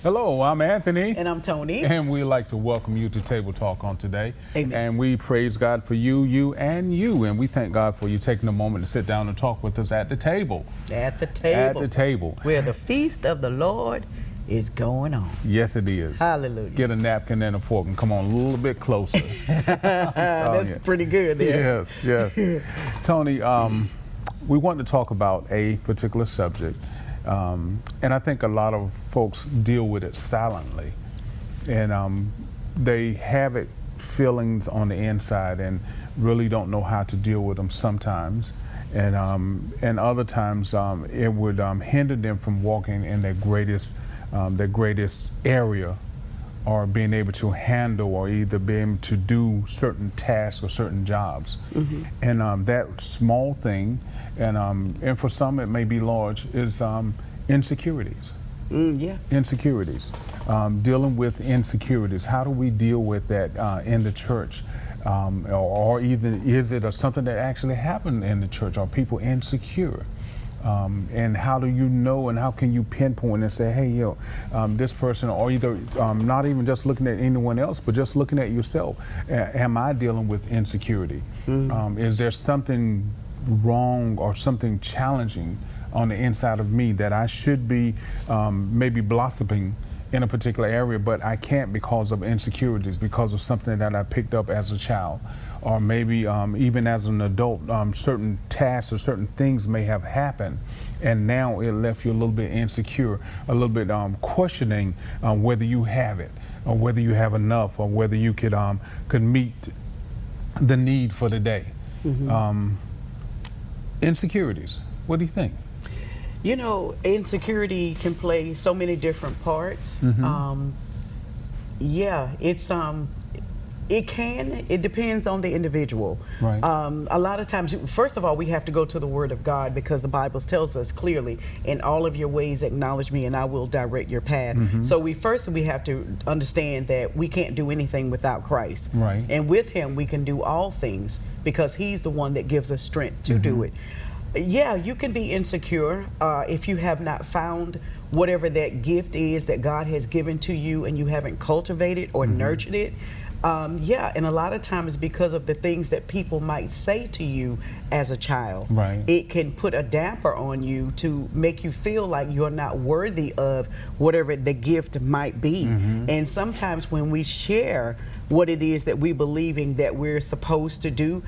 Hello, I'm Anthony. And I'm Tony. And we'd like to welcome you to Table Talk on today. Amen. And we praise God for you, and you. And we thank God for you taking a moment to sit down and talk with us at the table. At the table. At the table. Where the feast of the Lord is going on. Yes, it is. Hallelujah. Get a napkin and a fork and come on a little bit closer. That's pretty good there. Yes. Tony, we want to talk about a particular subject. And I think a lot of folks deal with it silently. And they have it feelings on the inside and really don't know how to deal with them sometimes. And other times it would hinder them from walking in their greatest area, or being able to handle, or either being able to do certain tasks or certain jobs. Mm-hmm. And that small thing, and for some it may be large, is insecurities. Insecurities. Dealing with insecurities. How do we deal with that in the church? Or even is it something that actually happened in the church? Are people insecure? And how do you know, and how can you pinpoint and say, hey, this person, or either not even just looking at anyone else, but just looking at yourself, am I dealing with insecurity? Mm-hmm. Is there something wrong or something challenging on the inside of me that I should be maybe blossoming in a particular area, but I can't because of insecurities, because of something that I picked up as a child? Or maybe even as an adult, certain tasks or certain things may have happened, and now it left you a little bit insecure, a little bit questioning whether you have it, or whether you have enough, or whether you could meet the need for the day. Mm-hmm. Insecurities, what do you think? You know, insecurity can play so many different parts. Mm-hmm. It depends on the individual. Right. A lot of times, first of all, we have to go to the Word of God, because the Bible tells us clearly, in all of your ways acknowledge me and I will direct your path. Mm-hmm. So we have to understand that we can't do anything without Christ. Right. And with Him we can do all things, because He's the one that gives us strength to mm-hmm. do it. Yeah, you can be insecure if you have not found whatever that gift is that God has given to you, and you haven't cultivated or mm-hmm. nurtured it. And a lot of times, because of the things that people might say to you as a child, right. it can put a damper on you to make you feel like you're not worthy of whatever the gift might be. Mm-hmm. And sometimes when we share what it is that we believing that we're supposed to do,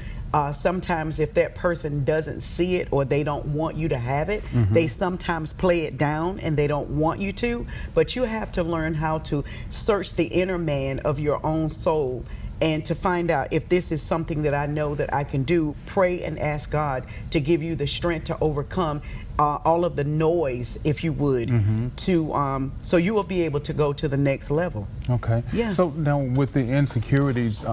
sometimes if that person doesn't see it, or they don't want you to have it, mm-hmm. they sometimes play it down and they don't want you to. But you have to learn how to search the inner man of your own soul, and to find out if this is something that I know that I can do. Pray and ask God to give you the strength to overcome all of the noise, if you would, mm-hmm. So you will be able to go to the next level. Okay. Yeah. So now with the insecurities,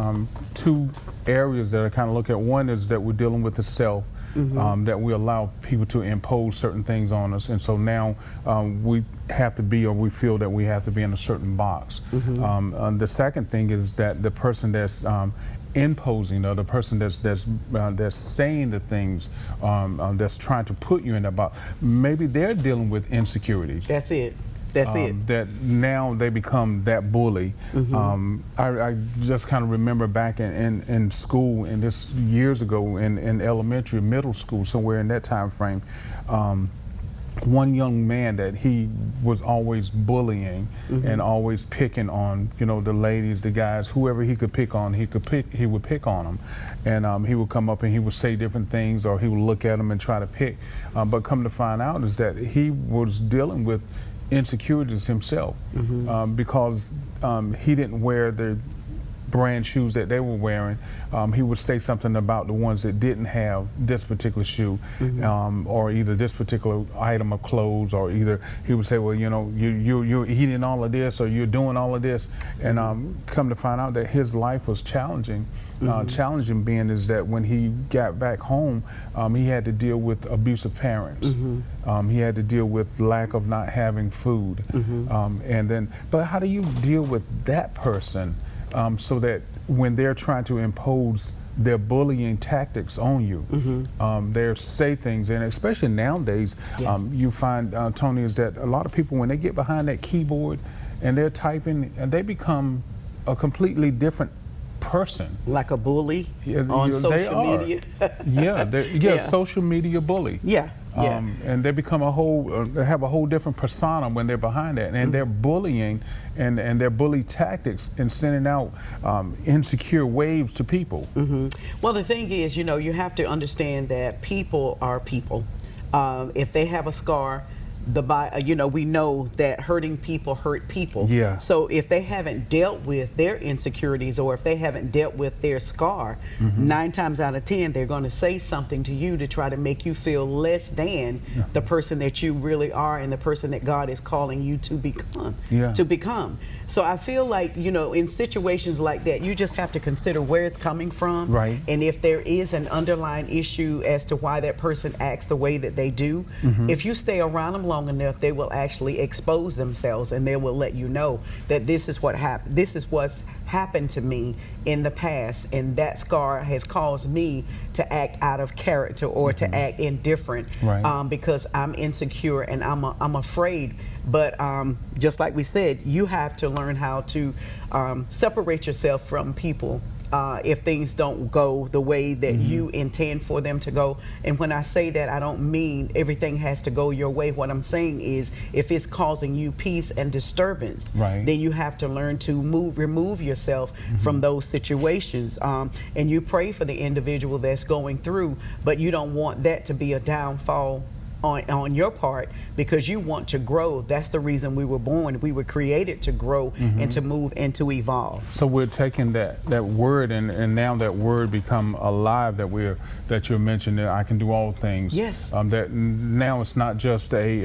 two areas that I kind of look at. One is that we're dealing with the self, mm-hmm. That we allow people to impose certain things on us, and so now we have to be, or we feel that we have to be in a certain box. Mm-hmm. The second thing is that the person that's imposing, or the person that's saying the things, that's trying to put you in that box, maybe they're dealing with insecurities. That's it. That now they become that bully. Mm-hmm. I just kind of remember back in school, and this years ago in elementary, middle school, somewhere in that time frame, one young man that he was always bullying, mm-hmm. and always picking on, the ladies, the guys, whoever he could pick on, he would pick on them. And he would come up and he would say different things, or he would look at them and try to pick. But come to find out is that he was dealing with insecurities himself, mm-hmm. Because he didn't wear the brand shoes that they were wearing. He would say something about the ones that didn't have this particular shoe, mm-hmm. Or either this particular item of clothes, or either he would say, well, you're eating all of this, or you're doing all of this. And come to find out that his life was challenging. Mm-hmm. Challenging being is that when he got back home, he had to deal with abusive parents. Mm-hmm. He had to deal with lack of not having food. Mm-hmm. But how do you deal with that person, so that when they're trying to impose their bullying tactics on you, mm-hmm. They say things, and especially nowadays, you find, Tony, is that a lot of people, when they get behind that keyboard and they're typing, and they become a completely different person. Like a bully Yeah, on they social are. media. Yeah, social media bully. Yeah. Yeah. And they become they have a whole different persona when they're behind that, and they're bullying, and their bully tactics and sending out insecure waves to people. Well, the thing is, you have to understand that people are people. If they have a scar, we know that hurting people hurt people. Yeah. So if they haven't dealt with their insecurities, or if they haven't dealt with their scar, 9 times out of 10, they're going to say something to you to try to make you feel less than the person that you really are and the person that God is calling you to become. Yeah. So I feel like, in situations like that, you just have to consider where it's coming from. Right. And if there is an underlying issue as to why that person acts the way that they do, if you stay around them long enough, they will actually expose themselves, and they will let you know that this is what happened. This is what's happened to me in the past, and that scar has caused me to act out of character or to act indifferent, Right. because I'm insecure and I'm afraid. But just like we said, you have to learn how to separate yourself from people if things don't go the way that you intend for them to go. And when I say that, I don't mean everything has to go your way. What I'm saying is, if it's causing you peace and disturbance, Right. then you have to learn to remove yourself from those situations. And you pray for the individual that's going through, but you don't want that to be a downfall on your part, because you want to grow. That's the reason we were born. We were created to grow and to move and to evolve. So we're taking that word, and now that word become alive, that you're mentioning, that I can do all things. Yes. That now it's not just a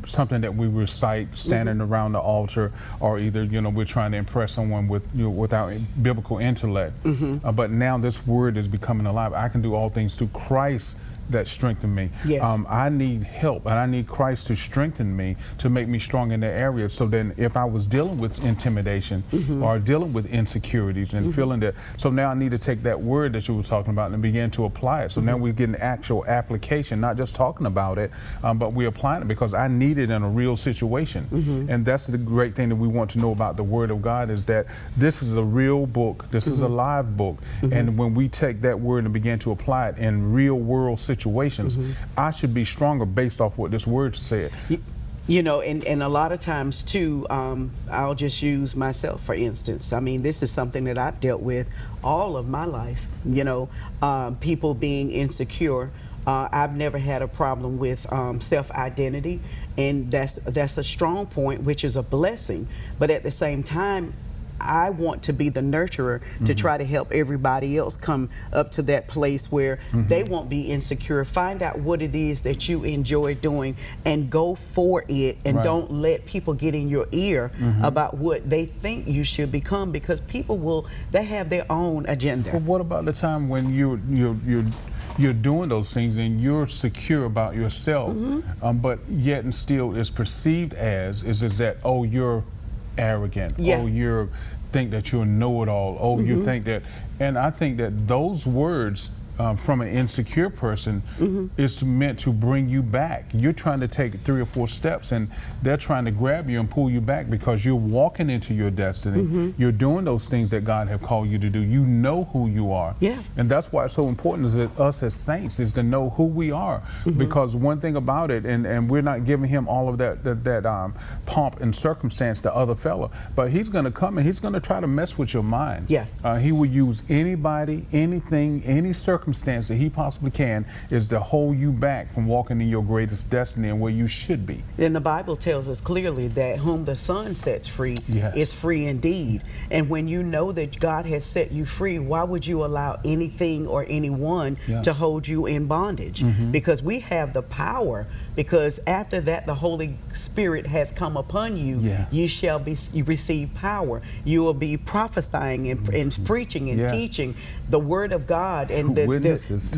something that we recite standing around the altar, or either we're trying to impress someone without biblical intellect. But now this word is becoming alive. I can do all things through Christ that strengthen me. Yes. I need help, and I need Christ to strengthen me, to make me strong in that area. So then if I was dealing with intimidation or dealing with insecurities and feeling that, so now I need to take that word that you were talking about and begin to apply it. So now we're getting actual application, not just talking about it, but we're applying it because I need it in a real situation. And that's the great thing that we want to know about the Word of God, is that this is a real book. This is a live book. And when we take that word and begin to apply it in real world situations, I should be stronger based off what this word said. And a lot of times too, I'll just use myself for instance. I mean, this is something that I've dealt with all of my life. People being insecure. I've never had a problem with self-identity, and that's a strong point, which is a blessing. But at the same time, I want to be the nurturer to try to help everybody else come up to that place where they won't be insecure. Find out what it is that you enjoy doing and go for it, and don't let people get in your ear about what they think you should become, because people they have their own agenda. But what about the time when you're doing those things and you're secure about yourself, but yet and still is perceived as is that, oh, you're arrogant, oh, you think that you're know-it-all, oh, you think that, and I think that those words from an insecure person is meant to bring you back. You're trying to take 3 or 4 steps, and they're trying to grab you and pull you back because you're walking into your destiny. You're doing those things that God have called you to do. You know who you are. Yeah. And that's why it's so important, is that us as saints is to know who we are. Because one thing about it, and we're not giving him all of that pomp and circumstance, the other fella, but he's going to come and he's going to try to mess with your mind. Yeah. He will use anybody, anything, any circumstance that he possibly can, is to hold you back from walking in your greatest destiny and where you should be. Then the Bible tells us clearly that whom the Son sets free is free indeed. And when you know that God has set you free, why would you allow anything or anyone to hold you in bondage? Because we have the power, because after that the Holy Spirit has come upon you, you shall receive power. You will be prophesying and preaching and teaching the Word of God, and the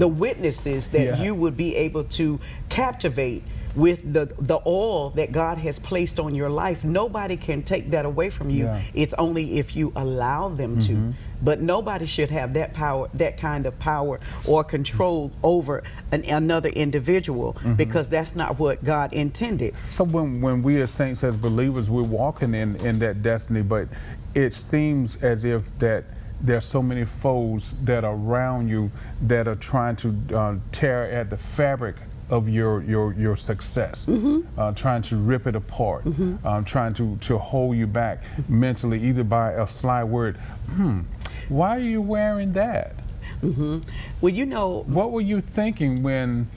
witnesses that you would be able to captivate with the oil that God has placed on your life. Nobody can take that away from you. Yeah. It's only if you allow them to. But nobody should have that power, that kind of power or control over another individual, because that's not what God intended. So when we as saints, as believers, we're walking in that destiny, but it seems as if that there's so many foes that are around you that are trying to tear at the fabric of your success, trying to rip it apart, trying to hold you back mentally, either by a sly word. Why are you wearing that? Well, you know, what were you thinking when?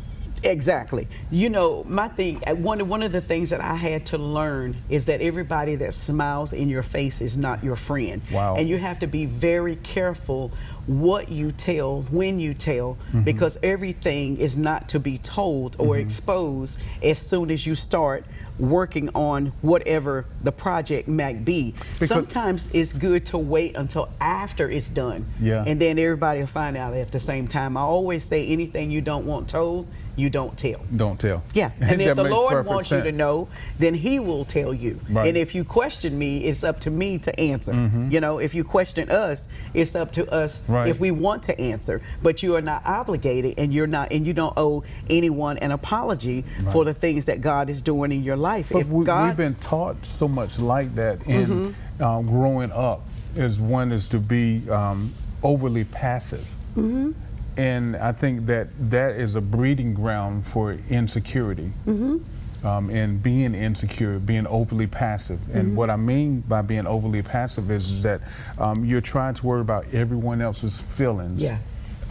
Exactly. You know, my thing, one of the things that I had to learn is that everybody that smiles in your face is not your friend. Wow. And you have to be very careful what you tell, when you tell, because everything is not to be told or exposed as soon as you start working on whatever the project might be. Sometimes it's good to wait until after it's done. Yeah. And then everybody will find out at the same time. I always say anything you don't want told, you don't tell. Don't tell. Yeah, and if That the makes Lord perfect wants you to sense. know, then He will tell you. Right. And if you question me, it's up to me to answer. You know, if you question us, it's up to us Right. if we want to answer. But you are not obligated, and you don't owe anyone an apology for the things that God is doing in your life. But If we've God, been taught so much like that in growing up. Is to be overly passive. And I think that is a breeding ground for insecurity. And being insecure, being overly passive. And what I mean by being overly passive is that you're trying to worry about everyone else's feelings. Yeah.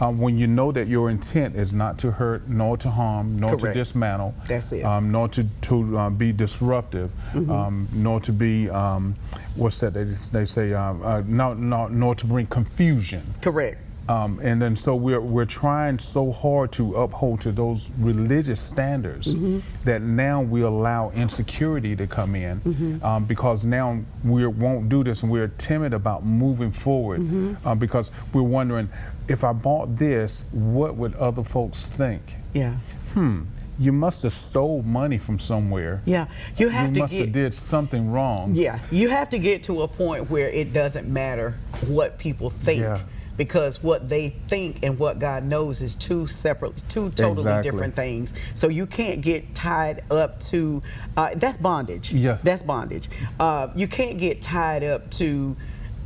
When you know that your intent is not to hurt, nor to harm, nor Correct. to dismantle, That's it. nor to be disruptive, nor to be, what's that they say, nor to bring confusion. correct. And then so we're trying so hard to uphold to those religious standards that now we allow insecurity to come in because now we won't do this, and we're timid about moving forward because we're wondering, if I bought this, what would other folks think? Yeah. You must have stole money from somewhere. Yeah. You have to must have get. did something wrong. Yeah. You have to get to a point where it doesn't matter what people think. Yeah. Because what they think and what God knows is two totally Exactly. different things. So you can't get tied up to, that's bondage. Yes. That's bondage. You can't get tied up to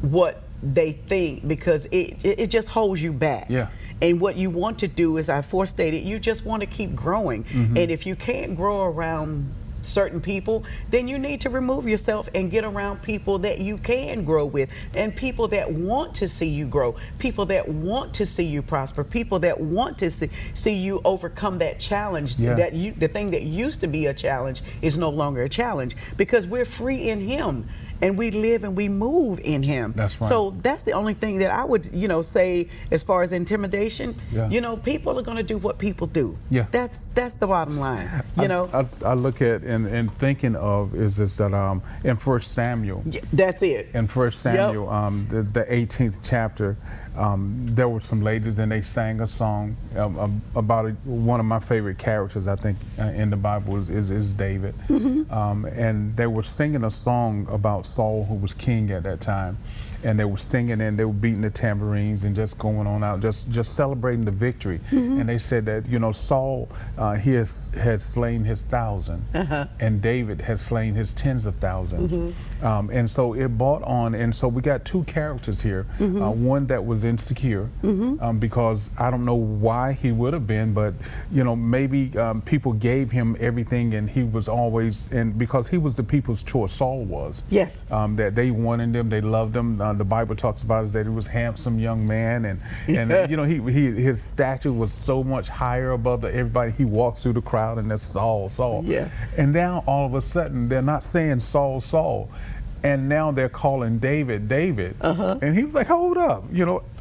what they think, because it just holds you back. Yeah. And what you want to do, as I forestated, you just want to keep growing. And if you can't grow around certain people, then you need to remove yourself and get around people that you can grow with, and people that want to see you grow, people that want to see you prosper, people that want to see you overcome that challenge. Yeah. The thing that used to be a challenge is no longer a challenge, because we're free in Him. And we live and we move in Him. That's right. So that's the only thing that I would, say, as far as intimidation. Yeah. People are going to do what people do. Yeah. That's the bottom line. I look at and thinking of is that in 1 Samuel. Yeah, that's it. In 1 Samuel, the 18th chapter, there were some ladies and they sang a song about one of my favorite characters, I think, in the Bible is David. And they were singing a song about Saul, who was king at that time. And they were singing and they were beating the tambourines and just going on out, just celebrating the victory. And they said that, Saul, he had slain his 1,000, and David had slain his tens of thousands. And so it brought on, and so we got two characters here. One that was insecure, because I don't know why he would have been, but maybe people gave him everything, and he was always, and because he was the people's choice, Saul was. Yes. That they wanted him, they loved him. The Bible talks about is that he was a handsome young man, and his stature was so much higher above everybody. He walks through the crowd, and that's Saul. Yeah. And now all of a sudden they're not saying Saul. And now they're calling David. And he was like, hold up,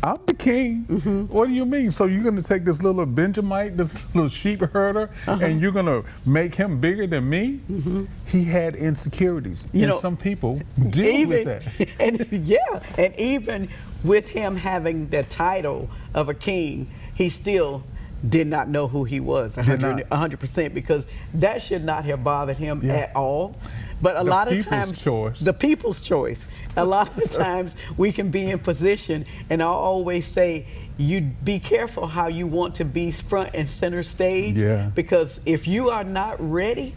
I'm the king. What do you mean? So you're going to take this little Benjamite, this little sheep herder, and you're going to make him bigger than me? He had insecurities. And some people deal with that. And even with him having the title of a king, he still did not know who he was 100%, because that should not have bothered him at all. But a lot of times, the people's choice. A lot of times we can be in position, and I always say, you be careful how you want to be front and center stage, because if you are not ready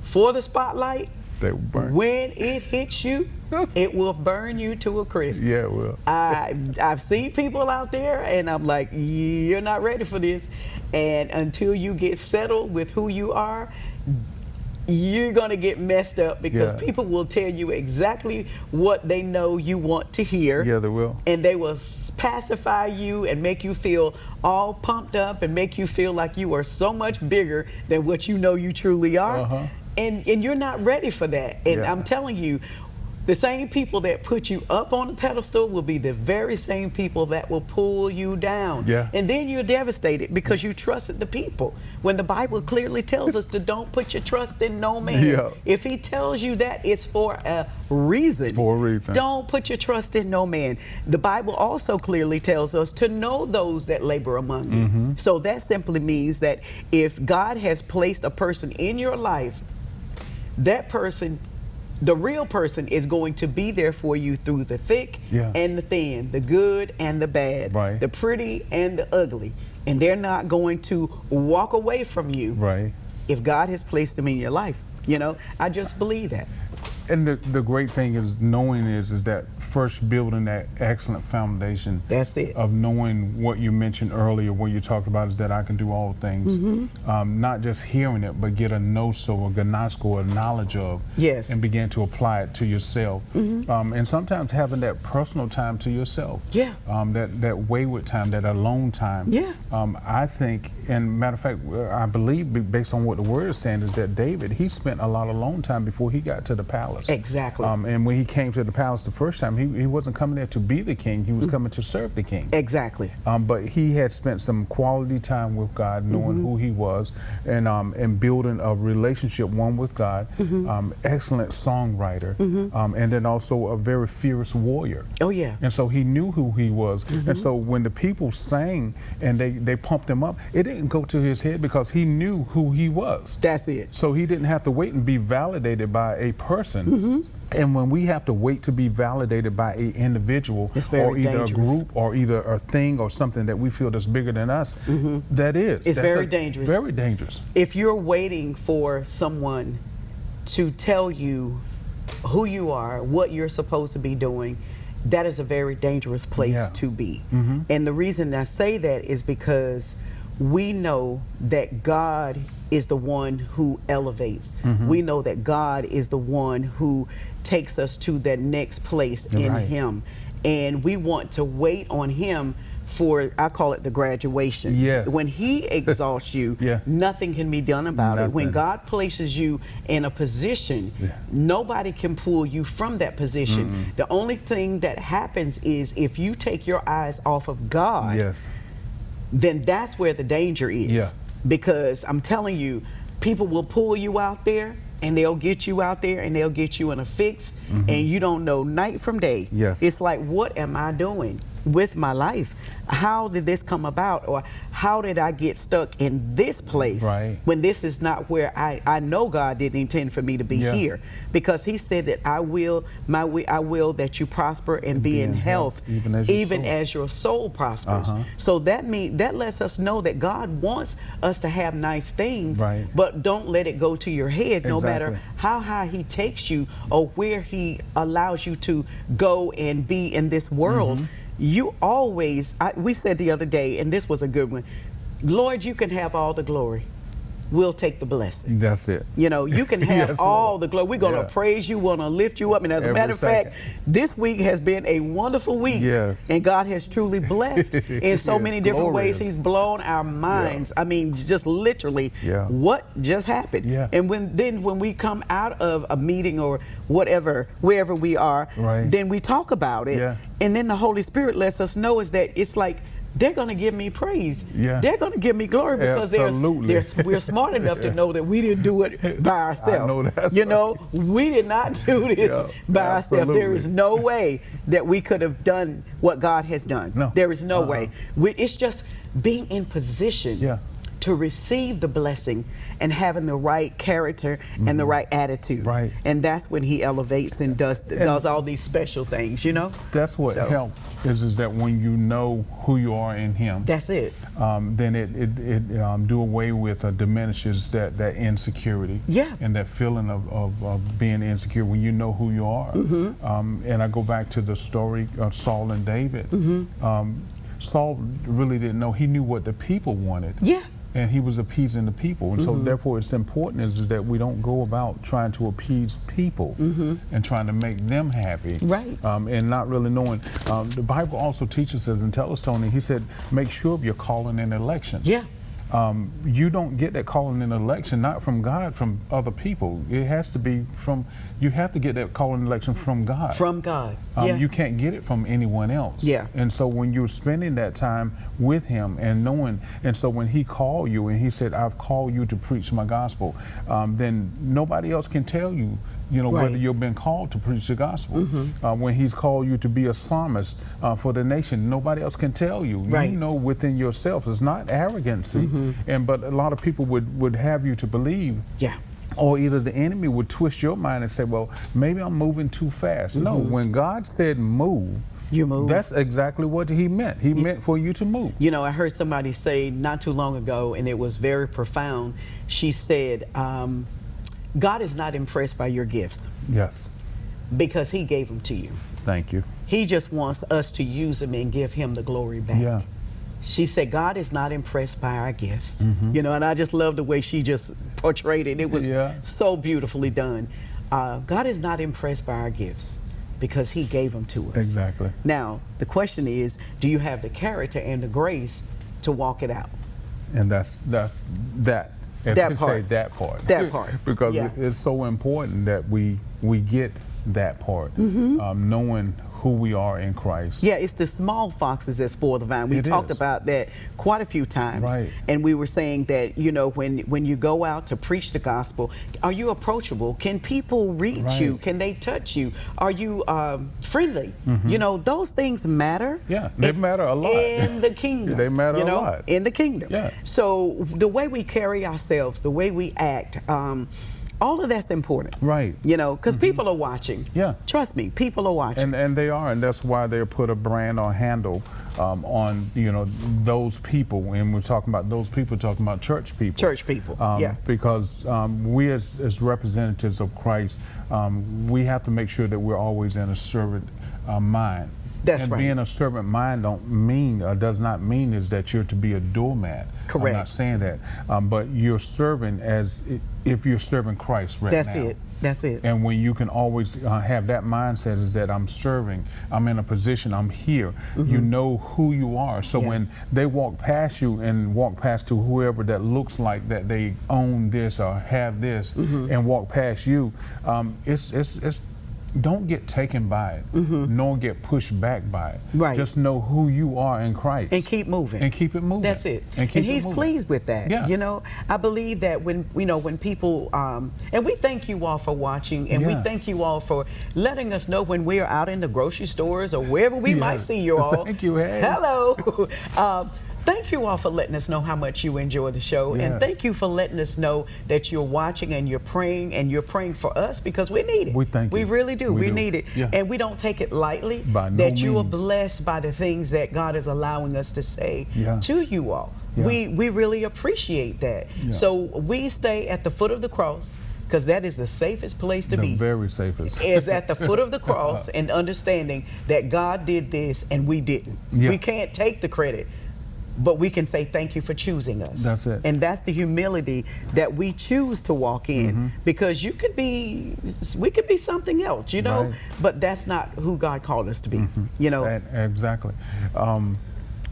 for the spotlight, when it hits you, it will burn you to a crisp. Yeah, it will. I've seen people out there, and I'm like, you're not ready for this. And until you get settled with who you are, you're going to get messed up, because people will tell you exactly what they know you want to hear. Yeah, they will. And they will pacify you and make you feel all pumped up and make you feel like you are so much bigger than what you know you truly are. And you're not ready for that. And I'm telling you, the same people that put you up on the pedestal will be the very same people that will pull you down. And then you're devastated because you trusted the people, when the Bible clearly tells us to don't put your trust in no man. If he tells you that, it's for a reason. Don't put your trust in no man. The Bible also clearly tells us to know those that labor among you. So that simply means that if God has placed a person in your life, that person, the real person, is going to be there for you through the thick and the thin, the good and the bad, the pretty and the ugly. And they're not going to walk away from you if God has placed them in your life. You know, I just believe that. And the great thing is knowing is that first building that excellent foundation. That's it. Of knowing what you mentioned earlier, what you talked about, is that I can do all things. Not just hearing it, but get a gnosko, a gnosko, a knowledge of, and begin to apply it to yourself. And sometimes having that personal time to yourself. That wayward time, that alone time. I think, and matter of fact, I believe, based on what the word is saying, is that David, he spent a lot of alone time before he got to the palace. Exactly. And when he came to the palace the first time, he wasn't coming there to be the king. He was coming to serve the king. Exactly. But he had spent some quality time with God, knowing who he was, and building a relationship, one with God. Excellent songwriter, and then also a very fierce warrior. And so he knew who he was. And so when the people sang and they pumped him up, it didn't go to his head, because he knew who he was. That's it. So he didn't have to wait and be validated by a person. And when we have to wait to be validated by an individual, or either a group, or either a thing, or something that we feel that's bigger than us, that's very dangerous. Very dangerous. If you're waiting for someone to tell you who you are, what you're supposed to be doing, that is a very dangerous place to be. And the reason I say that is because we know that God is the one who elevates. We know that God is the one who takes us to that next place in him. And we want to wait on him for, I call it the graduation. When he exalts you, nothing can be done about it. When God places you in a position, nobody can pull you from that position. The only thing that happens is if you take your eyes off of God, then that's where the danger is. Because I'm telling you, people will pull you out there, and they'll get you out there, and they'll get you in a fix, and you don't know night from day. It's like, what am I doing with my life? How did this come about? Or how did I get stuck in this place when this is not where I know God didn't intend for me to be here? Because he said that I will that you prosper and be in health, even as your soul prospers. So that lets us know that God wants us to have nice things, but don't let it go to your head, no matter how high he takes you or where he allows you to go and be in this world. You always, we said the other day, and this was a good one, Lord, you can have all the glory. We'll take the blessing. That's it. You know, you can have all the glory. We're going to praise you, want to lift you up. And as a matter of fact, this week has been a wonderful week. And God has truly blessed in so many different ways. He's blown our minds. I mean, just literally, what just happened? And when we come out of a meeting or whatever, wherever we are, then we talk about it. And then the Holy Spirit lets us know is that it's like, they're going to give me praise. They're going to give me glory, because we're smart enough to know that we didn't do it by ourselves. You know, we did not do this by ourselves. There is no way that we could have done what God has done. There is no way. It's just being in position Yeah. to receive the blessing and having the right character and the right attitude. Right. And that's when he elevates and does all these special things, you know? That's what So- help is that when you know who you are in Him, That's it. then it do away with diminishes that insecurity. Yeah. And that feeling of being insecure when you know who you are. And I go back to the story of Saul and David. Saul really didn't know. He knew what the people wanted. Yeah. And he was appeasing the people. And so therefore it's important is that we don't go about trying to appease people and trying to make them happy. Right. And not really knowing. The Bible also teaches us and tells us, Tony, he said, make sure of your calling and election. Yeah. You don't get that calling and election not from God, from other people. It has to be from, you have to get that calling and election from God. From God. Yeah. You can't get it from anyone else. Yeah. And so when you're spending that time with Him and knowing, and so when He called you and He said, I've called you to preach my gospel, then nobody else can tell you, you know, Right. whether you've been called to preach the gospel. When He's called you to be a psalmist for the nation, nobody else can tell you. Right. You know within yourself. It's not arrogancy, but a lot of people would have you to believe. Yeah. Or either the enemy would twist your mind and say, well, maybe I'm moving too fast. No, when God said move, You move. that's exactly what He meant. He meant for you to move. You know, I heard somebody say not too long ago, and it was very profound. She said, God is not impressed by your gifts Yes. because He gave them to you. Thank you. He just wants us to use them and give Him the glory back. Yeah. She said, God is not impressed by our gifts. You know, and I just love the way she just portrayed it. It was Yeah. so beautifully done. God is not impressed by our gifts because He gave them to us. Exactly. Now, the question is, do you have the character and the grace to walk it out? And that's that. As That we part. say, that part. That part. Because Yeah. it's so important that we get that part, knowing who we are in Christ. Yeah, it's the small foxes that spoil the vine. We It talked is. about that quite a few times. Right. And we were saying that, you know, when you go out to preach the gospel, are you approachable? Can people reach you? Right. Can they touch you? Are you friendly? You know, those things matter. Yeah, they matter a lot. In the kingdom. They matter you a know, lot. in the kingdom. Yeah. So the way we carry ourselves, the way we act, all of that's important. Right. You know, because people are watching. Yeah. Trust me, people are watching. And they are, and that's why they put a brand or handle on, you know, those people. And we're talking about those people, talking about church people. Church people, yeah. Because we as representatives of Christ, we have to make sure that we're always in a servant mind. That's and right. being a servant mind does not mean is that you're to be a doormat. Correct. I'm not saying that, but you're serving as if you're serving Christ right That's now. it. That's it. And when you can always have that mindset is that I'm serving, I'm in a position, I'm here. You know who you are. So Yeah. when they walk past you and walk past to whoever that looks like that they own this or have this and walk past you, it's don't get taken by it, nor get pushed back by it. Right. Just know who you are in Christ. And keep moving. And keep it moving. That's it. And keep And it He's moving. pleased with that. Yeah. You know, I believe that when people, and we thank you all for watching, and we Yeah. thank you all for letting us know when we're out in the grocery stores or wherever we Yeah. might see you all. Thank you, hey. Hello. Thank you all for letting us know how much you enjoy the show. Yeah. And thank you for letting us know that you're watching and you're praying for us because we need it. We thank We you. really do. We We do. need it. Yeah. And we don't take it lightly By no that you are means. blessed by the things that God is allowing us to say Yeah. to you all. Yeah. We really appreciate that. Yeah. So we stay at the foot of the cross because that is the safest place to The be. very safest. Is at the foot of the cross and understanding that God did this and we didn't. Yeah. We can't take the credit, but we can say thank you for choosing us. That's it. And that's the humility that we choose to walk in because we could be something else, you know, Right. but that's not who God called us to be, you know. Exactly.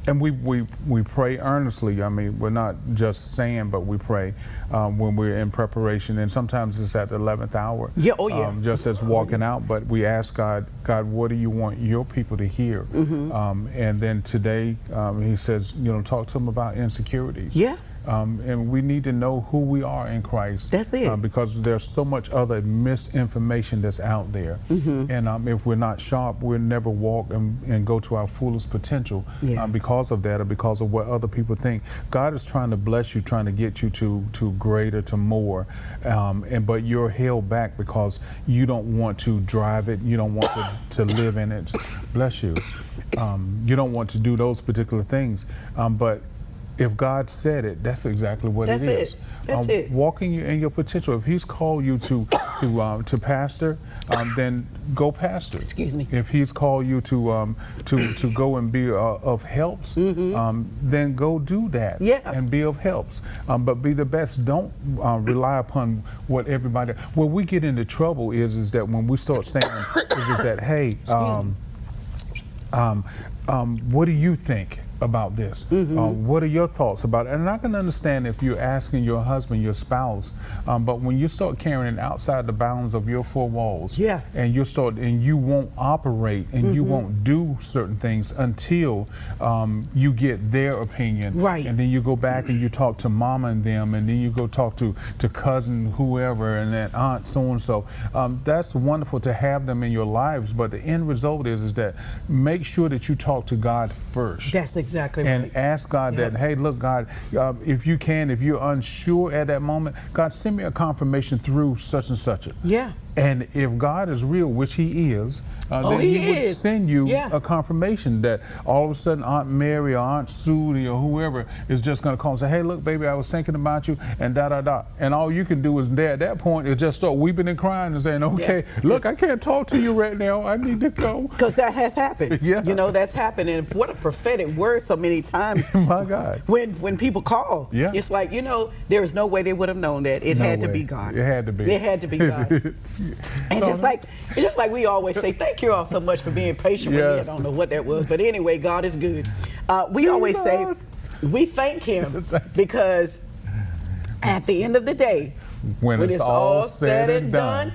And we pray earnestly. I mean, we're not just saying, but we pray when we're in preparation. And sometimes it's at the 11th hour. Yeah, oh yeah. Just as walking out. But we ask God, what do you want your people to hear? And then today, He says, you know, talk to them about insecurities. Yeah. And we need to know who we are in Christ. That's it. Because there's so much other misinformation that's out there. And if we're not sharp, we'll never walk and go to our fullest potential because of that, or because of what other people think. God is trying to bless you, trying to get you to greater, to more. But you're held back because you don't want to drive it. You don't want to live in it. Bless you. You don't want to do those particular things. But if God said it, that's exactly what it is. That's it. Walking in your potential. If He's called you to pastor, then go pastor. Excuse me. If He's called you to go and be of helps, then go do that. And be of helps. But be the best. Don't rely upon what everybody. Where we get into trouble is that when we start saying is that, hey, what do you think about this? What are your thoughts about it? And I can understand if you're asking your husband, your spouse, but when you start carrying it outside the bounds of your four walls, and you won't operate and you won't do certain things until you get their opinion, and then you go back and you talk to mama and them, and then you go talk to cousin whoever and then aunt so and so. That's wonderful to have them in your lives, but the end result is that make sure that you talk to God first. That's exactly right. And ask God that, hey, look, God, if you're unsure at that moment, God, send me a confirmation through such and such. And if God is real, which He is, then He would send you a confirmation that all of a sudden Aunt Mary or Aunt Sudie or whoever is just going to call and say, hey, look, baby, I was thinking about you, and da-da-da. And all you can do is there at that point is just start weeping and crying and saying, okay, look, I can't talk to you right now. I need to go. Because that has happened. You know, that's happened. And what a prophetic word so many times. My God. When people call, it's like, you know, there is no way they would have known that. It had to be God. It had to be. It had to be God. And just like we always say, thank you all so much for being patient with me. I don't know what that was, but anyway, God is good. We always say we thank Him because at the end of the day, when it's all said and done,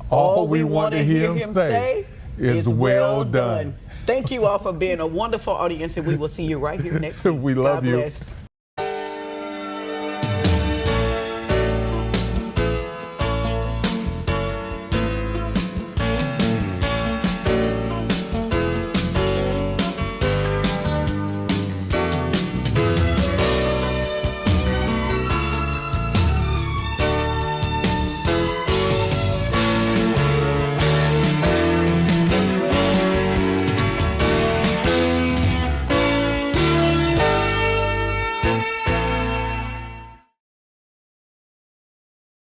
all we want to hear Him say is well done. Thank you all for being a wonderful audience, and we will see you right here next week. We love you. God bless.